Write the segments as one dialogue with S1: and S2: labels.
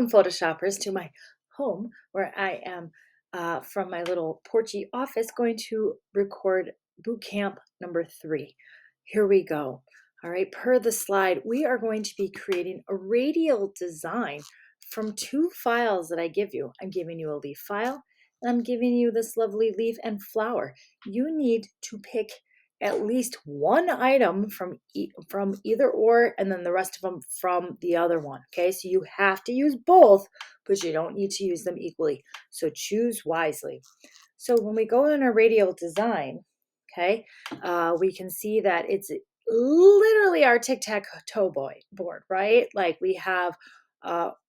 S1: Photoshoppers to my home where I am from my little porchy office going to record boot camp number 3. Here we go. All right, per the slide, we are going to be creating a radial design from 2 files that I give you. I'm giving you a leaf file and I'm giving you this lovely leaf and flower. You need to pick at least one item from either or, and then the rest of them from the other one. Okay, so you have to use both, but you don't need to use them equally. So choose wisely. So when we go in our radial design, okay, we can see that it's literally our tic-tac-toe board, right? Like we have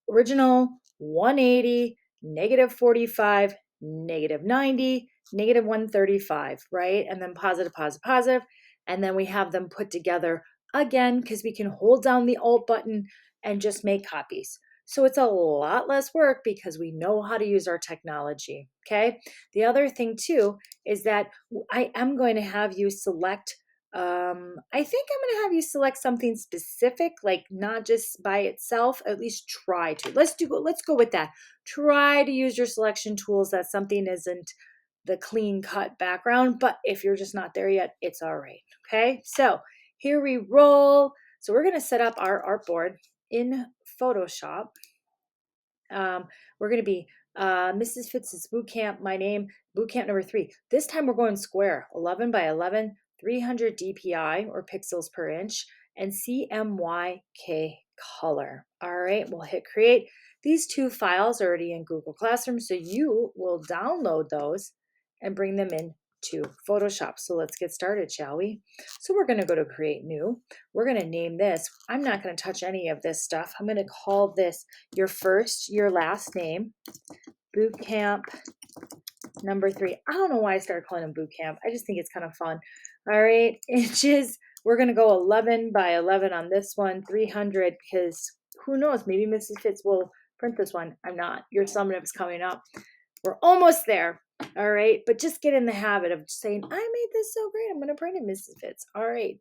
S1: original 180, -45, -90, -135, right? And then positive, positive, positive. And then we have them put together again because we can hold down the Alt button and just make copies. So it's a lot less work because we know how to use our technology, okay? The other thing too is that I am going to have you select I think I'm going to have you select something specific, like not just by itself, at least try to. Let's go with that. Try to use your selection tools that something isn't the clean cut background, but if you're just not there yet, it's all right. Okay? So, here we roll. So, we're going to set up our artboard in Photoshop. We're going to be Mrs. Fitz's Bootcamp, my name, Bootcamp number 3. This time we're going square, 11 by 11, 300 DPI or pixels per inch, and CMYK color. All right, we'll hit create. These 2 files are already in Google Classroom, so you will download those and bring them in to Photoshop. So let's get started, shall we? So we're going to go to create new. We're going to name this. I'm not going to touch any of this stuff. I'm going to call this your first, your last name, Bootcamp number 3. I don't know why I started calling them Bootcamp. I just think it's kind of fun. All right, inches. We're going to go 11 by 11 on this one, 300, because who knows, maybe Mrs. Fitz will print this one. I'm not. Your summative is coming up. We're almost there. All right, but just get in the habit of saying, I made this so great, I'm going to print it, Mrs. Fitz. All right,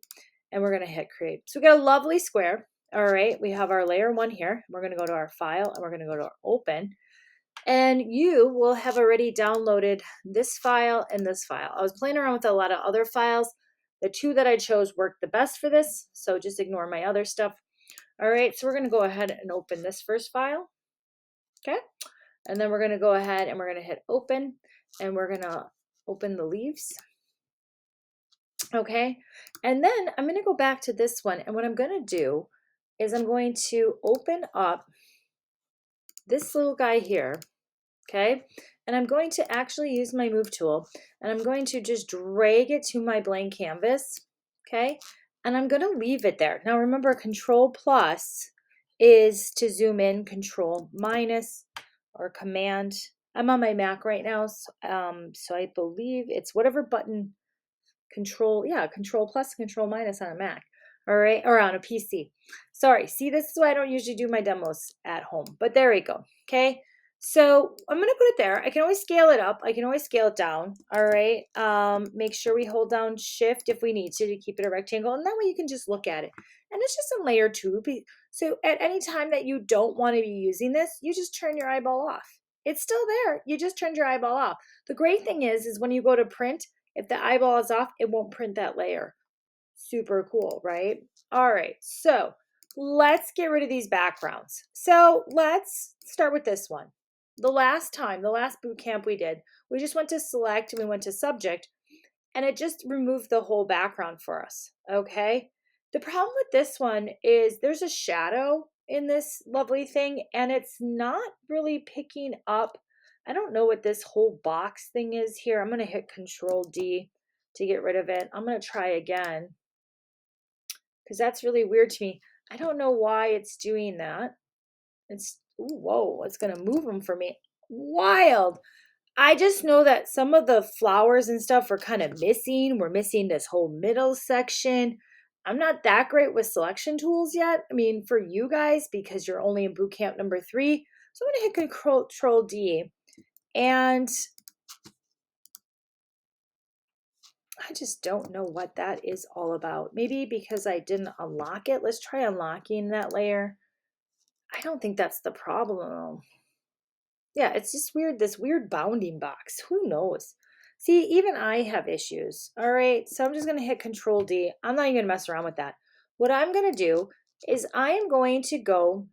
S1: and we're going to hit create. So we got a lovely square. All right, we have our layer 1 here. We're going to go to our file and we're going to go to our open. And you will have already downloaded this file and this file. I was playing around with a lot of other files. The 2 that I chose worked the best for this, so just ignore my other stuff. All right, so we're going to go ahead and open this first file. Okay, and then we're going to go ahead and we're going to hit open and we're going to open the leaves. Okay, and then I'm going to go back to this one, and what I'm going to do is I'm going to open up this little guy here. Okay, and I'm going to actually use my move tool and I'm going to just drag it to my blank canvas. Okay, and I'm going to leave it there. Now remember, control plus is to zoom in, control minus or command. I'm on my Mac right now, so I believe it's whatever button, control plus, control minus on a Mac. All right, or on a PC. Sorry, see, this is why I don't usually do my demos at home, but there we go. Okay, so I'm going to put it there. I can always scale it up. I can always scale it down. All right. Make sure we hold down shift if we need to keep it a rectangle. And that way you can just look at it. And it's just a layer 2. So at any time that you don't want to be using this, you just turn your eyeball off. It's still there. You just turned your eyeball off. The great thing is when you go to print, if the eyeball is off, it won't print that layer. Super cool, right? All right. So let's get rid of these backgrounds. So let's start with this one. The last boot camp we did, we just went to select and we went to subject and it just removed the whole background for us, okay? The problem with this one is there's a shadow in this lovely thing and it's not really picking up. I don't know what this whole box thing is here. I'm going to hit Control D to get rid of it. I'm going to try again because that's really weird to me. I don't know why it's doing that. It's, ooh, whoa, it's going to move them for me. Wild. I just know that some of the flowers and stuff are kind of missing. We're missing this whole middle section. I'm not that great with selection tools yet. I mean, for you guys, because you're only in boot camp number 3. So I'm going to hit Control D. And I just don't know what that is all about. Maybe because I didn't unlock it. Let's try unlocking that layer. I don't think that's the problem. Yeah, it's just weird, this weird bounding box. Who knows? See, even I have issues. All right, so I'm just gonna hit Control D. I'm not even gonna mess around with that. What I'm gonna do is I am going to go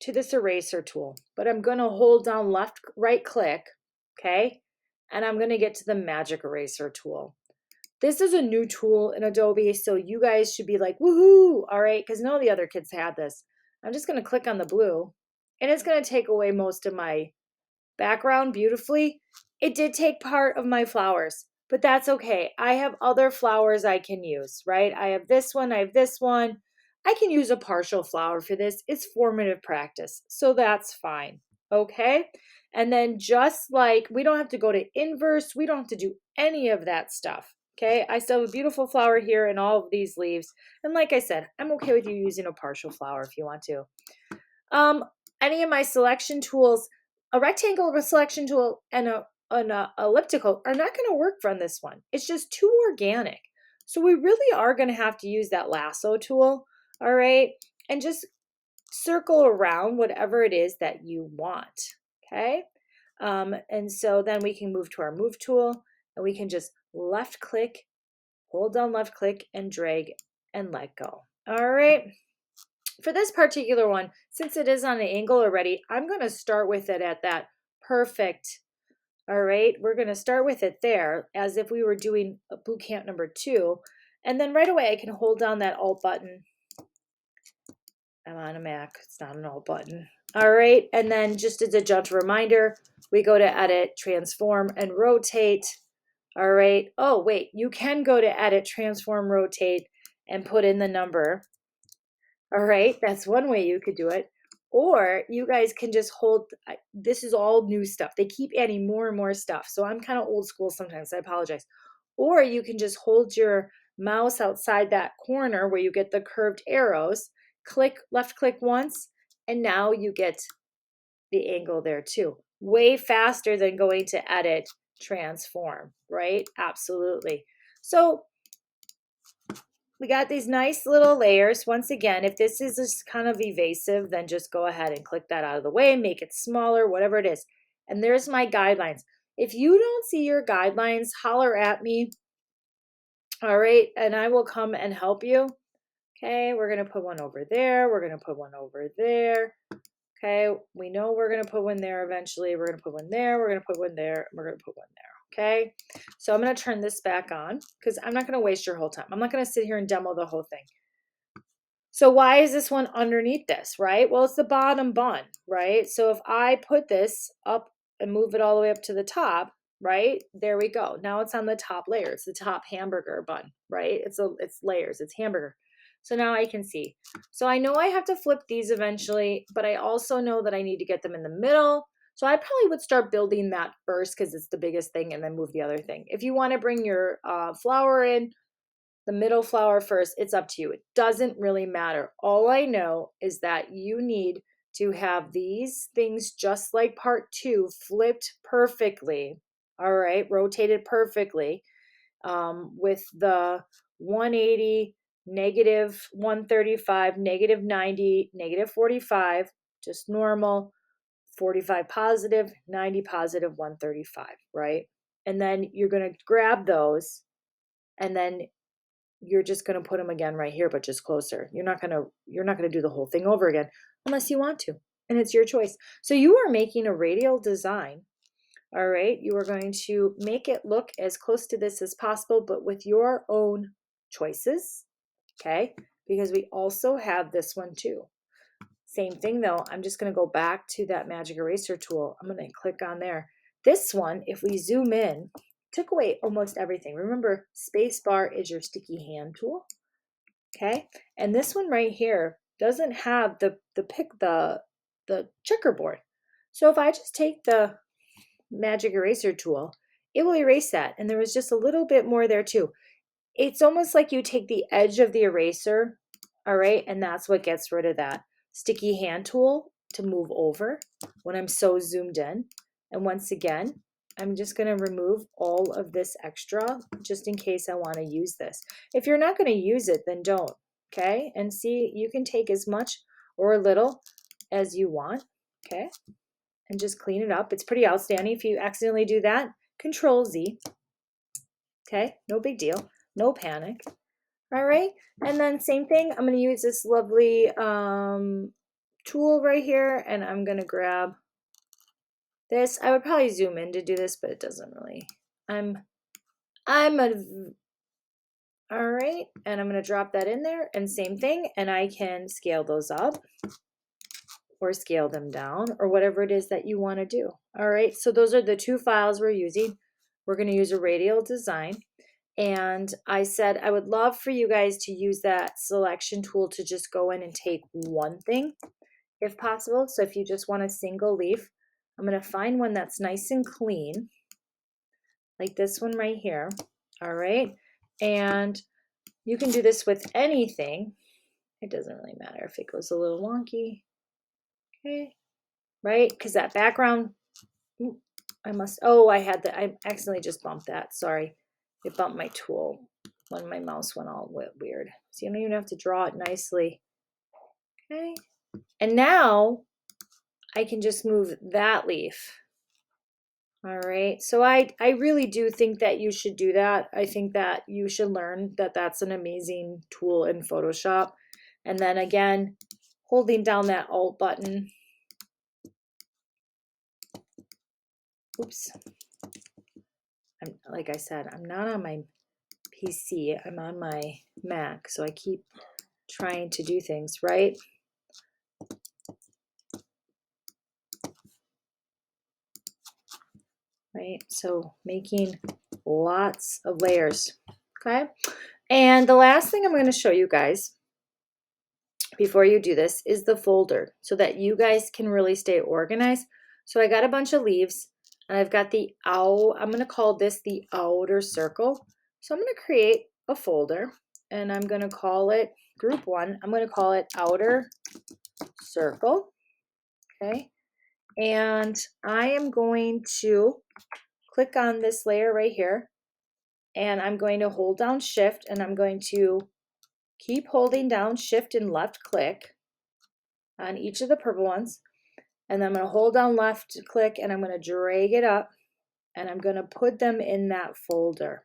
S1: to this eraser tool, but I'm gonna hold down right click, okay? And I'm gonna get to the magic eraser tool. This is a new tool in Adobe, so you guys should be like, woohoo, all right, because none of the other kids had this. I'm just gonna click on the blue, and it's gonna take away most of my background beautifully. It did take part of my flowers, but that's okay. I have other flowers I can use, right? I have this one, I have this one. I can use a partial flower for this. It's formative practice, so that's fine, okay? And then just like we don't have to go to inverse, we don't have to do any of that stuff, okay? I still have a beautiful flower here in all of these leaves. And like I said, I'm okay with you using a partial flower if you want to. Um, any of my selection tools, a rectangle of a selection tool and an elliptical are not going to work on this one. It's just too organic. So we really are going to have to use that lasso tool, all right? And just circle around whatever it is that you want, okay? And so then we can move to our move tool and we can just left click, hold down left click and drag and let go. All right. For this particular one, since it is on an angle already, I'm going to start with it at that perfect. All right, we're going to start with it there as if we were doing a boot camp number 2. And then right away, I can hold down that Alt button. I'm on a Mac. It's not an Alt button. All right, and then just as a gentle reminder, we go to Edit, Transform, and Rotate. All right. Oh, wait, you can go to Edit, Transform, Rotate, and put in the number. All right, that's one way you could do it. Or you guys can just hold, this is all new stuff. They keep adding more and more stuff. So I'm kind of old school sometimes, I apologize. Or you can just hold your mouse outside that corner where you get the curved arrows, click, left click once, and now you get the angle there too. Way faster than going to edit, transform, right? Absolutely. So we got these nice little layers. Once again, if this is just kind of evasive, then just go ahead and click that out of the way, make it smaller, whatever it is. And there's my guidelines. If you don't see your guidelines, holler at me. All right, and I will come and help you. Okay, we're gonna put one over there. We're gonna put one over there. Okay, we know we're gonna put one there eventually. We're gonna put one there. We're gonna put one there. We're gonna put one there. Okay, so I'm going to turn this back on because I'm not going to waste your whole time. I'm not going to sit here and demo the whole thing. So why is this one underneath this, right? Well, it's the bottom bun, right? So if I put this up and move it all the way up to the top, right? There we go. Now it's on the top layer. It's the top hamburger bun, right? It's layers, it's hamburger. So now I can see. So I know I have to flip these eventually, but I also know that I need to get them in the middle. So I probably would start building that first because it's the biggest thing and then move the other thing. If you want to bring your flower in, the middle flower first, it's up to you. It doesn't really matter. All I know is that you need to have these things just like part 2 flipped perfectly. All right, rotated perfectly with the 180, negative 135, negative 90, negative 45, just normal, 45 positive, 90 positive, 135, right? And then you're going to grab those and then you're just going to put them again right here, but just closer. You're not going to do the whole thing over again unless you want to, and it's your choice. So you are making a radial design. All right. You are going to make it look as close to this as possible, but with your own choices. Okay. Because we also have this one too. Same thing though. I'm just going to go back to that magic eraser tool. I'm going to click on there. This one, if we zoom in, took away almost everything. Remember, space bar is your sticky hand tool. Okay. And this one right here doesn't have the checkerboard. So if I just take the magic eraser tool, it will erase that. And there was just a little bit more there too. It's almost like you take the edge of the eraser, all right, and that's what gets rid of that sticky hand tool to move over when I'm so zoomed in. And once again, I'm just going to remove all of this extra just in case I want to use this. If you're not going to use it, then don't, okay? And see, you can take as much or a little. as you want, okay? And just clean it up. It's pretty outstanding. If you accidentally do that, Control Z, okay? No big deal, no panic. All right, and then same thing, I'm gonna use this lovely tool right here, and I'm gonna grab this. I would probably zoom in to do this, but it doesn't really. I'm a all right, and I'm gonna drop that in there, and same thing, and I can scale those up or scale them down or whatever it is that you want to do. All right, so those are the two files we're using. We're going to use a radial design. And I said I would love for you guys to use that selection tool to just go in and take one thing if possible. So if you just want a single leaf, I'm going to find one that's nice and clean, like this one right here. All right, and you can do this with anything. It doesn't really matter if it goes a little wonky. Okay, right? Because that background, I accidentally just bumped that. Sorry. It bumped my tool when my mouse went all weird. So you don't even have to draw it nicely. Okay. And now I can just move that leaf. All right. So I really do think that you should do that. I think that you should learn that that's an amazing tool in Photoshop. And then again, holding down that Alt button. Oops. Like I said, I'm not on my PC, I'm on my Mac, so I keep trying to do things right. Right, so making lots of layers, okay? And the last thing I'm going to show you guys before you do this is the folder so that you guys can really stay organized. So I got a bunch of leaves and I've got I'm going to call this the outer circle. So I'm going to create a folder and I'm going to call it group 1. I'm going to call it outer circle, okay? And I am going to click on this layer right here and I'm going to hold down shift and I'm going to keep holding down shift and left click on each of the purple ones. And then I'm going to hold down left click and I'm going to drag it up and I'm going to put them in that folder.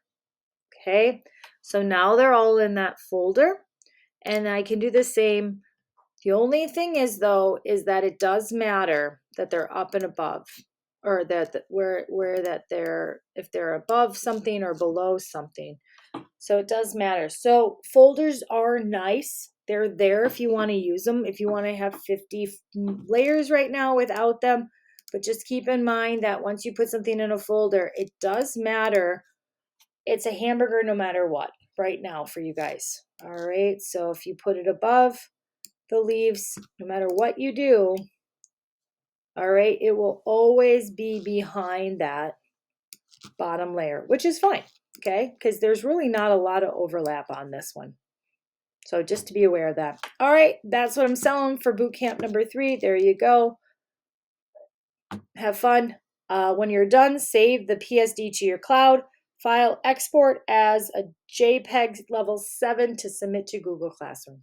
S1: Okay, so now they're all in that folder and I can do the same. The only thing is though, is that it does matter that they're up and above, or that if they're above something or below something. So it does matter. So folders are nice. They're there if you want to use them, if you want to have 50 layers right now without them. But just keep in mind that once you put something in a folder, it does matter. It's a hamburger no matter what right now for you guys. All right. So if you put it above the leaves, no matter what you do, all right, it will always be behind that bottom layer, which is fine, okay? Because there's really not a lot of overlap on this one. So just to be aware of that. All right, that's what I'm selling for bootcamp number 3. There you go. Have fun. When you're done, save the PSD to your cloud file, export as a JPEG level 7 to submit to Google Classroom.